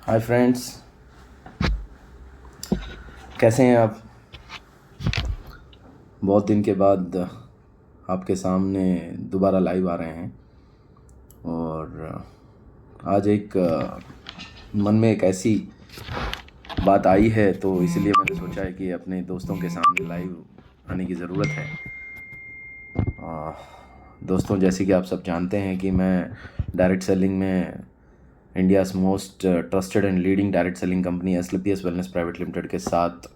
Hi friends, कैसे हैं आप। बहुत दिन के बाद आपके सामने दोबारा लाइव आ रहे हैं। और आज एक मन में एक ऐसी बात आई है, तो इसलिए मैंने सोचा है कि अपने दोस्तों के सामने लाइव आने की ज़रूरत है। दोस्तों, जैसे कि आप सब जानते हैं कि मैं डायरेक्ट सेलिंग में India's most trusted and leading direct selling company SLPS wellness private limited के साथ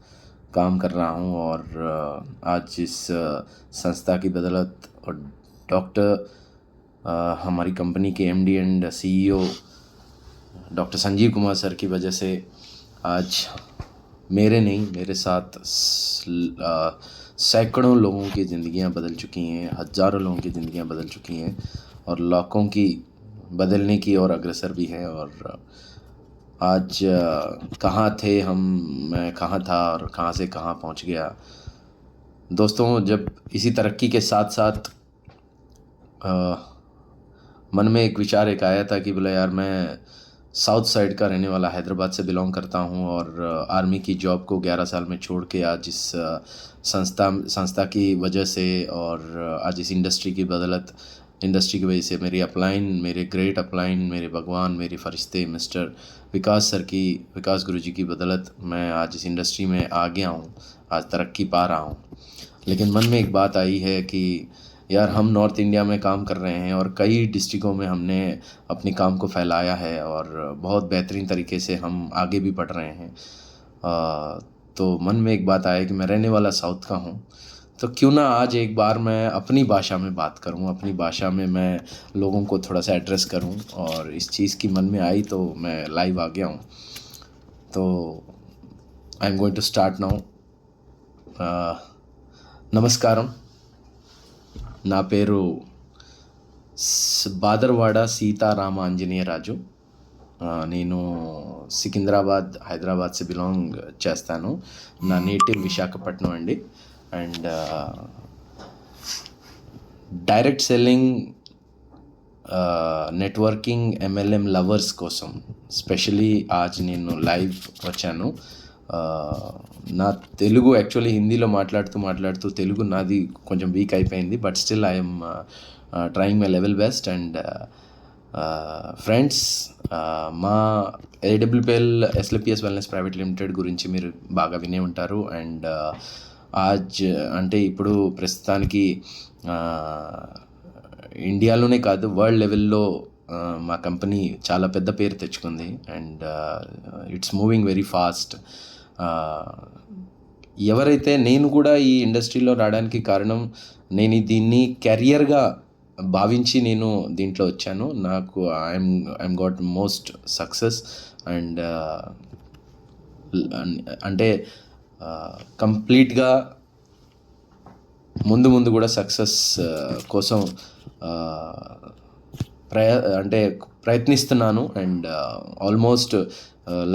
काम कर रहा हूं। और आज इस संस्था की बदौलत और डॉक्टर हमारी कंपनी के MD and CEO doctor Sanjeev Kumar sir की वजह से आज मेरे साथ सैकड़ों लोगों की ज़िंदगियां बदल चुकी हैं, हज़ारों लोगों की ज़िंदगियां बदल चुकी हैं और लाखों की बदलने की और अग्रसर भी हैं। और आज कहाँ थे हम, मैं कहाँ था और कहाँ से कहाँ पहुँच गया। दोस्तों, जब इसी तरक्की के साथ साथ मन में एक विचार एक आया था कि बोला यार, मैं साउथ साइड का रहने वाला हैदराबाद से बिलोंग करता हूँ और आर्मी की जॉब को 11 साल में छोड़ के आज इस संस्था की वजह से और आज इस इंडस्ट्री की बदौलत, इंडस्ट्री की वजह से मेरी अपलाइन, मेरे ग्रेट अपलाइन, मेरे भगवान, मेरे फरिश्ते मिस्टर विकास गुरु जी की बदौलत मैं आज इस इंडस्ट्री में आ गया हूँ, आज तरक्की पा रहा हूँ। लेकिन मन में एक बात आई है कि यार, हम नॉर्थ इंडिया में काम कर रहे हैं और कई डिस्ट्रिक्टों में हमने अपने काम को फैलाया है और बहुत बेहतरीन तरीके से हम आगे भी बढ़ रहे हैं। तो मन में एक बात आया कि मैं रहने वाला साउथ का हूँ, तो क्यों ना आज एक बार मैं अपनी भाषा में बात करूँ, अपनी भाषा में मैं लोगों को थोड़ा सा एड्रेस करूँ। और इस चीज़ की मन में आई तो मैं लाइव आ गया हूँ। तो I am going to start now. నమస్కారం. నా పేరు బాదర్వాడ సీతారామ ఆంజనేయరాజు. నేను సికింద్రాబాద్, హైదరాబాద్ से బిలాంగ్ చేస్తాను. నా నేటివ్ విశాఖపట్నం అండి. And direct selling, networking, MLM lovers కోసం స్పెషలీ ఆజ్ నేను లైవ్ వచ్చాను. నా తెలుగు యాక్చువల్లీ హిందీలో మాట్లాడుతూ తెలుగు నాది కొంచెం వీక్ అయిపోయింది. But still I'm trying my level best. And friends, మా ఏడబ్ల్యూపిఎల్ ఎస్ఎల్పిఎస్ వెల్నెస్ ప్రైవేట్ లిమిటెడ్ గురించి మీరు బాగా వినే ఉంటారు. అండ్ ఆజ్ అంటే ఇప్పుడు ప్రస్తుతానికి ఇండియాలోనే కాదు, వరల్డ్ లెవెల్లో మా కంపెనీ చాలా పెద్ద పేరు తెచ్చుకుంది. And it's moving very fast. ఎవరైతే, నేను కూడా ఈ ఇండస్ట్రీలో రావడానికి కారణం, నేను దీన్ని కెరియర్గా భావించి నేను దీంట్లో వచ్చాను. నాకు I'm got most success. And అంటే కంప్లీట్గా ముందు కూడా సక్సెస్ కోసం ప్రయత్నిస్తున్నాను. And almost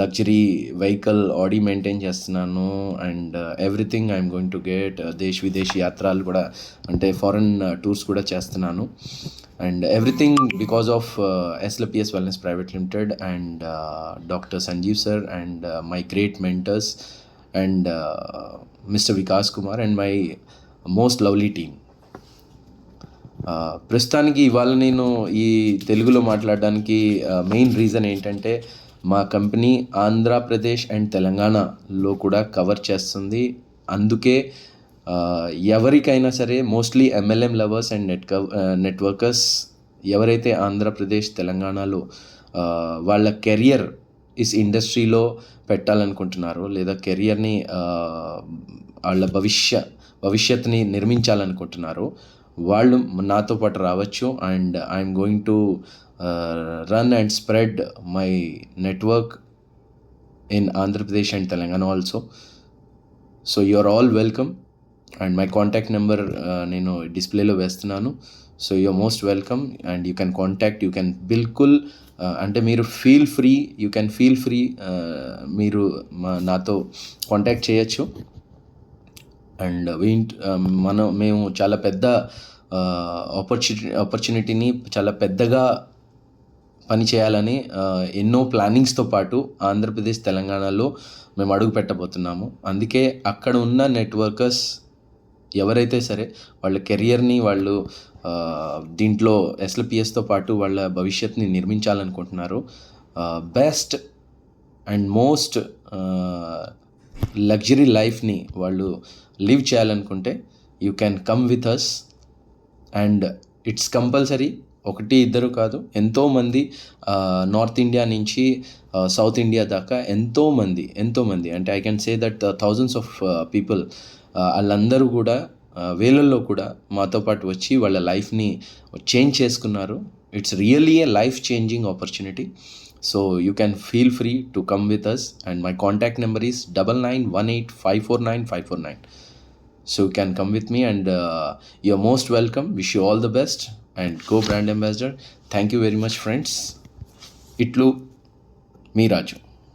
luxury vehicle Audi maintain చేస్తున్నాను. And everything I'm going to get. విదేశీ యాత్రలు కూడా, అంటే ఫారెన్ టూర్స్ కూడా చేస్తున్నాను. And everything because of SLPS wellness private limited and doctor Sanjeev sir and my great mentors and mister Vikas Kumar and my most lovely team. ప్రస్తుతానికి ఇవాళ నేను ఈ తెలుగులో మాట్లాడడానికి మెయిన్ రీజన్ ఏంటంటే, మా కంపెనీ ఆంధ్రప్రదేశ్ అండ్ తెలంగాణలో కూడా కవర్ చేస్తుంది. అందుకే ఎవరికైనా సరే, మోస్ట్లీ ఎంఎల్ఎం లవర్స్ అండ్ నెట్వర్కర్స్ ఎవరైతే ఆంధ్రప్రదేశ్, తెలంగాణలో వాళ్ళ కెరియర్ ఇస్ ఇండస్ట్రీలో పెట్టాలనుకుంటున్నారో, లేదా కెరియర్ని వాళ్ళ భవిష్యత్తుని నిర్మించాలనుకుంటున్నారో, వాళ్ళు నాతో పాటు రావచ్చు. And I'm going to run and spread my network in Andhra Pradesh and Telangana also. So you are all welcome. And my contact number నేను డిస్ప్లేలో వేస్తున్నాను. So you are most welcome and you can contact. You can బిల్కుల్ అంటే మీరు feel free మీరు నాతో contact చేయొచ్చు. And మేము చాలా పెద్ద ఆపర్చునిటీని చాలా పెద్దగా పని చేయాలని ఎన్నో ప్లానింగ్స్తో పాటు ఆంధ్రప్రదేశ్ తెలంగాణలో మేము అడుగు పెట్టబోతున్నాము. అందుకే అక్కడ ఉన్న నెట్వర్కర్స్ ఎవరైతే సరే వాళ్ళ కెరియర్ని వాళ్ళు దీంట్లో ఎస్ఎల్పిఎస్తో పాటు వాళ్ళ భవిష్యత్తుని నిర్మించాలనుకుంటున్నారు, బెస్ట్ అండ్ మోస్ట్ లగ్జరీ లైఫ్ని వాళ్ళు లివ్ చేయాలనుకుంటే you can come with us. And it's compulsory, ఒకటి ఇద్దరు కాదు, ఎంతోమంది నార్త్ ఇండియా నుంచి సౌత్ ఇండియా దాకా ఎంతోమంది అంటే I can say that thousands of people, వాళ్ళందరూ కూడా వేలల్లో కూడా మాతో పాటు వచ్చి వాళ్ళ లైఫ్ని చేంజ్ చేసుకున్నారు. It's really a life changing opportunity. So you can feel free to come with us and my contact number is 9918549549. So you can come with me and you're most welcome. Wish you all the best and go brand ambassador. Thank you very much friends. Itlu me Raju.